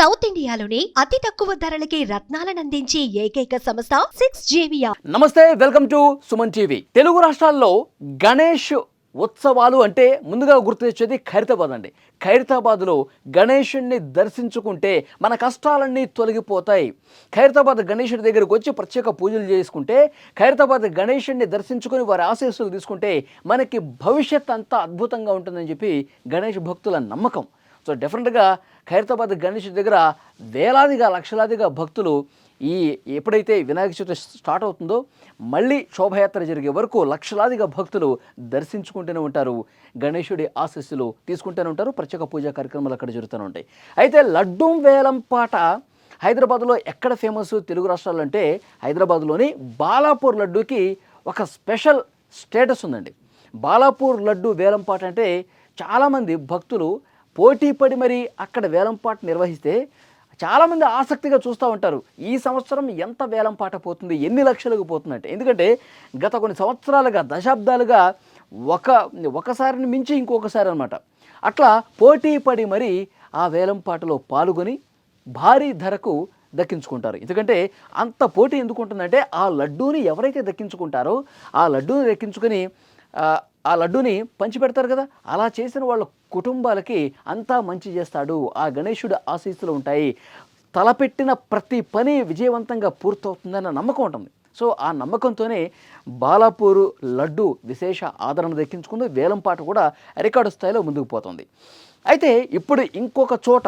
South ఇండియాలోని అతి తక్కువ ధరలకి రత్నాలనందించే ఏకైక సంస్థ 6JVR. నమస్తే, welcome to Suman TV. Telugu రాష్ట్రాల్లో గణేష్ ఉత్సవాలు అంటే ముందుగా గుర్తు తెచ్చేది ఖైరతాబాద్ అండి. ఖైరతాబాద్లో గణేషుడిని దర్శించుకుంటే మన కష్టాలన్నీ తొలగిపోతాయి. ఖైరతాబాద్ గణేషుడి దగ్గరకు వచ్చి ప్రత్యేక పూజలు చేసుకుంటే, ఖైరతాబాద్ గణేషుడిని దర్శించుకొని వారి ఆశీస్సులు తీసుకుంటే మనకి భవిష్యత్ అంతా అద్భుతంగా ఉంటుందని చెప్పి గణేష్ భక్తుల నమ్మకం. సో డెఫినెట్గా ఖైరతాబాద్ గణేష్ దగ్గర వేలాదిగా లక్షలాదిగా భక్తులు ఎప్పుడైతే వినాయక చవితి స్టార్ట్ అవుతుందో మళ్ళీ శోభయాత్ర జరిగే వరకు లక్షలాదిగా భక్తులు దర్శించుకుంటూనే ఉంటారు, గణేశుడి ఆశీస్సులు తీసుకుంటూనే ఉంటారు. ప్రత్యేక పూజా కార్యక్రమాలు అక్కడ జరుగుతూనే ఉంటాయి. అయితే లడ్డూ వేలం పాట హైదరాబాద్లో ఎక్కడ ఫేమస్ తెలుగు రాష్ట్రాల్లో అంటే హైదరాబాద్లోని బాలాపూర్ లడ్డూకి ఒక స్పెషల్ స్టేటస్ ఉందండి. బాలాపూర్ లడ్డు వేలం పాట అంటే చాలామంది భక్తులు పోటీ పడి మరి అక్కడ వేలంపాట నిర్వహిస్తే చాలామంది ఆసక్తిగా చూస్తూ ఉంటారు. ఈ సంవత్సరం ఎంత వేలంపాట పోతుంది, ఎన్ని లక్షలకు పోతుందంటే. ఎందుకంటే గత కొన్ని సంవత్సరాలుగా దశాబ్దాలుగా ఒకసారిని మించి ఇంకొకసారి అనమాట అట్లా పోటీ పడి మరి ఆ వేలంపాటలో పాల్గొని భారీ ధరకు దక్కించుకుంటారు. ఎందుకంటే అంత పోటీ ఎందుకు ఉంటుందంటే ఆ లడ్డూని ఎవరైతే దక్కించుకుంటారో ఆ లడ్డూని దక్కించుకొని ఆ లడ్డూని పంచిపెడతారు కదా, అలా చేసిన వాళ్ళ కుటుంబాలకి అంతా మంచి చేస్తాడు, ఆ గణేశుడి ఆశీస్సులు ఉంటాయి, తలపెట్టిన ప్రతి పని విజయవంతంగా పూర్తవుతుందన్న నమ్మకం ఉంటుంది. సో ఆ నమ్మకంతోనే బాలాపూరు లడ్డు విశేష ఆదరణ దక్కించుకుంది. వేలంపాట కూడా రికార్డు స్థాయిలో ముందుకు పోతుంది. అయితే ఇప్పుడు ఇంకొక చోట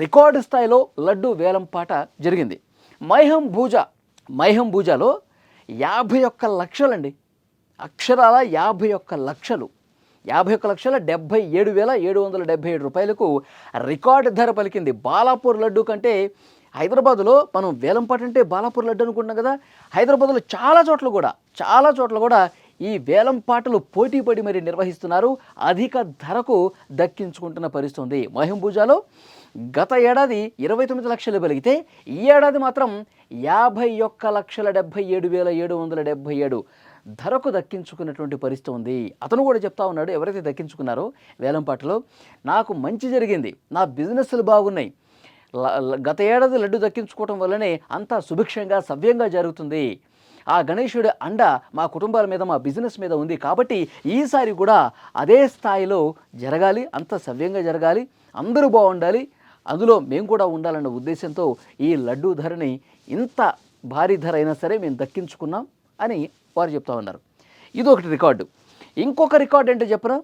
రికార్డు స్థాయిలో లడ్డు వేలంపాట జరిగింది. మైహం భూజాలో 51 లక్షలండి, అక్షరాల 51 లక్షలు, 51,77,777 రూపాయలకు రికార్డు ధర పలికింది. బాలాపూర్ లడ్డు కంటే హైదరాబాదులో మనం వేలంపాట అంటే బాలాపూర్ లడ్డు అనుకుంటున్నాం కదా, హైదరాబాద్లో చాలా చోట్ల కూడా ఈ వేలంపాటలు పోటీ పడి మరి నిర్వహిస్తున్నారు, అధిక ధరకు దక్కించుకుంటున్న పరిస్థితి ఉంది. మహింభూజాలో గత ఏడాది 29 లక్షలు పలికితే ఈ ఏడాది మాత్రం 51,77,777 ధరకు దక్కించుకున్నటువంటి పరిస్థితి ఉంది. అతను కూడా చెప్తా ఉన్నాడు, ఎవరైతే దక్కించుకున్నారో వేలంపాటలో నాకు మంచి జరిగింది, నా బిజినెస్లు బాగున్నాయి, గత ఏడాది లడ్డు దక్కించుకోవటం వల్లనే అంతా సుభిక్షంగా సవ్యంగా జరుగుతుంది, ఆ గణేశుడి అండ మా కుటుంబాల మీద మా బిజినెస్ మీద ఉంది, కాబట్టి ఈసారి కూడా అదే స్థాయిలో జరగాలి, అంత సవ్యంగా జరగాలి, అందరూ బాగుండాలి, అందులో మేము కూడా ఉండాలన్న ఉద్దేశంతో ఈ లడ్డూ ధరని ఇంత భారీ ధర అయినా సరే మేము దక్కించుకున్నాం అని వారు చెప్తా ఉన్నారు. ఇది ఒకటి రికార్డు. ఇంకొక రికార్డు ఏంటో చెప్పరా,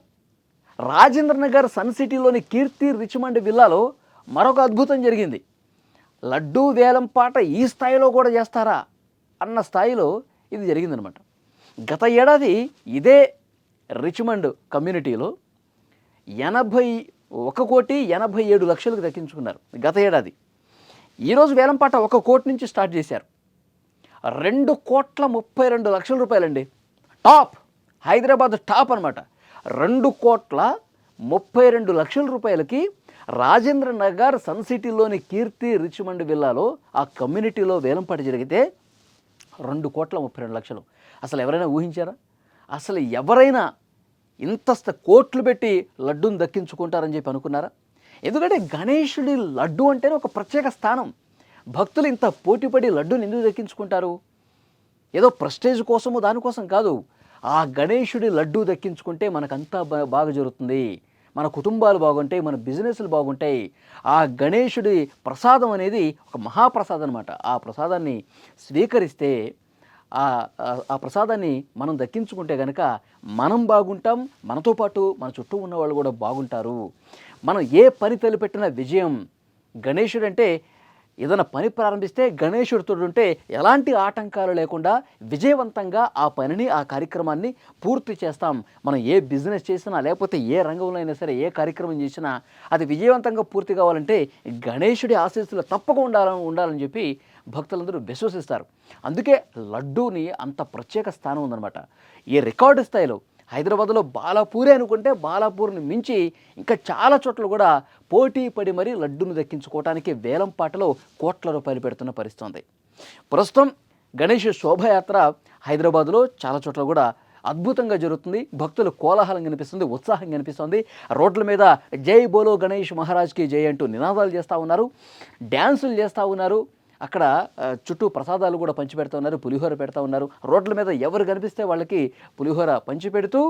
రాజేంద్ర నగర్ సన్ సిటీలోని కీర్తి రిచ్మండ్ విల్లాలో మరొక అద్భుతం జరిగింది. లడ్డూ వేలంపాట ఈ స్థాయిలో కూడా చేస్తారా అన్న స్థాయిలో ఇది జరిగిందనమాట. గత ఏడాది ఇదే రిచ్మండ్ కమ్యూనిటీలో 81,87,00,000కు దక్కించుకున్నారు గత ఏడాది. ఈరోజు వేలంపాట 1 కోటి నుంచి స్టార్ట్ చేశారు. 2,32,00,000 రూపాయలండి. టాప్, హైదరాబాద్ టాప్ అనమాట. 2,32,00,000 రూపాయలకి రాజేంద్ర నగర్ సన్ సిటీలోని కీర్తి రిచ్మండ్ విల్లాలో ఆ కమ్యూనిటీలో వేలంపాట జరిగితే 2,32,00,000. అసలు ఎవరైనా ఊహించారా? అసలు ఎవరైనా ఇంత కోట్లు పెట్టి లడ్డూని దక్కించుకుంటారని చెప్పి అనుకున్నారా? ఎందుకంటే గణేశుడి లడ్డు అంటేనే ఒక ప్రత్యేక స్థానం. భక్తులు ఇంత పోటీపడి లడ్డూని ఎందుకు దక్కించుకుంటారు? ఏదో ప్రెస్టేజ్ కోసము దానికోసం కాదు. ఆ గణేశుడి లడ్డూ దక్కించుకుంటే మనకంతా బాగా జరుగుతుంది, మన కుటుంబాలు బాగుంటాయి, మన బిజినెస్లు బాగుంటాయి. ఆ గణేశుడి ప్రసాదం అనేది ఒక మహాప్రసాదం అనమాట. ఆ ప్రసాదాన్ని స్వీకరిస్తే ఆ ప్రసాదాన్ని మనం దక్కించుకుంటే కనుక మనం బాగుంటాం, మనతో పాటు మన చుట్టూ ఉన్న వాళ్ళు కూడా బాగుంటారు. మనం ఏ పని తలపెట్టిన విజయం. గణేశుడు అంటే ఏదైనా పని ప్రారంభిస్తే గణేశుడితో ఉంటే ఎలాంటి ఆటంకాలు లేకుండా విజయవంతంగా ఆ పనిని, ఆ కార్యక్రమాన్ని పూర్తి చేస్తాం. మనం ఏ బిజినెస్ చేసినా లేకపోతే ఏ రంగంలో అయినా సరే ఏ కార్యక్రమం చేసినా అది విజయవంతంగా పూర్తి కావాలంటే గణేశుడి ఆశీస్సులు తప్పకుండా ఉండాలని చెప్పి భక్తులందరూ విశ్వసిస్తారు. అందుకే లడ్డూని అంత ప్రత్యేక స్థానం ఉందన్నమాట. ఈ రికార్డు స్థాయిలో హైదరాబాద్లో బాలాపూరే అనుకుంటే బాలాపూర్ని మించి ఇంకా చాలా చోట్ల కూడా పోటీ పడి మరీ లడ్డూను దక్కించుకోవడానికి వేలంపాటలో కోట్ల రూపాయలు పెడుతున్న పరిస్థితి ఉంది. ప్రస్తుతం గణేష్ శోభయాత్ర హైదరాబాద్లో చాలా చోట్ల కూడా అద్భుతంగా జరుగుతుంది. భక్తుల కోలాహలం కనిపిస్తుంది, ఉత్సాహం కనిపిస్తుంది. రోడ్ల మీద జై బోలో గణేష్ మహారాజ్కి జై అంటూ నినాదాలు చేస్తూ ఉన్నారు, డ్యాన్సులు చేస్తూ ఉన్నారు. అక్కడ చుట్టూ ప్రసాదాలు కూడా పంచిపెడుతూ ఉన్నారు, పులిహోర పెడతా ఉన్నారు. రోడ్ల మీద ఎవరు కనిపిస్తే వాళ్ళకి పులిహోర పంచిపెడుతూ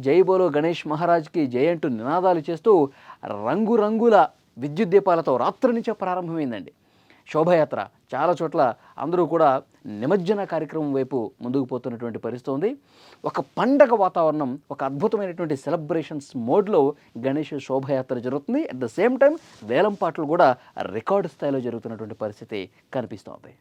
జై బోలో గణేష్ మహారాజ్కి జై అంటూ నినాదాలు చేస్తూ రంగురంగుల విద్యుత్ దీపాలతో రాత్రి నుంచే ప్రారంభమైందండి శోభాయాత్ర. చాలా చోట్ల అందరూ కూడా నిమజ్జన కార్యక్రమం వైపు ముందుకు పోతున్నటువంటి పరిస్థితి ఉంది. ఒక పండగ వాతావరణం, ఒక అద్భుతమైనటువంటి సెలబ్రేషన్స్ మోడ్లో గణేష్ శోభాయాత్ర జరుగుతుంది. అట్ ద సేమ్ టైం వేలం పాటలు కూడా రికార్డు స్థాయిలో జరుగుతున్నటువంటి పరిస్థితి కనిపిస్తోంది.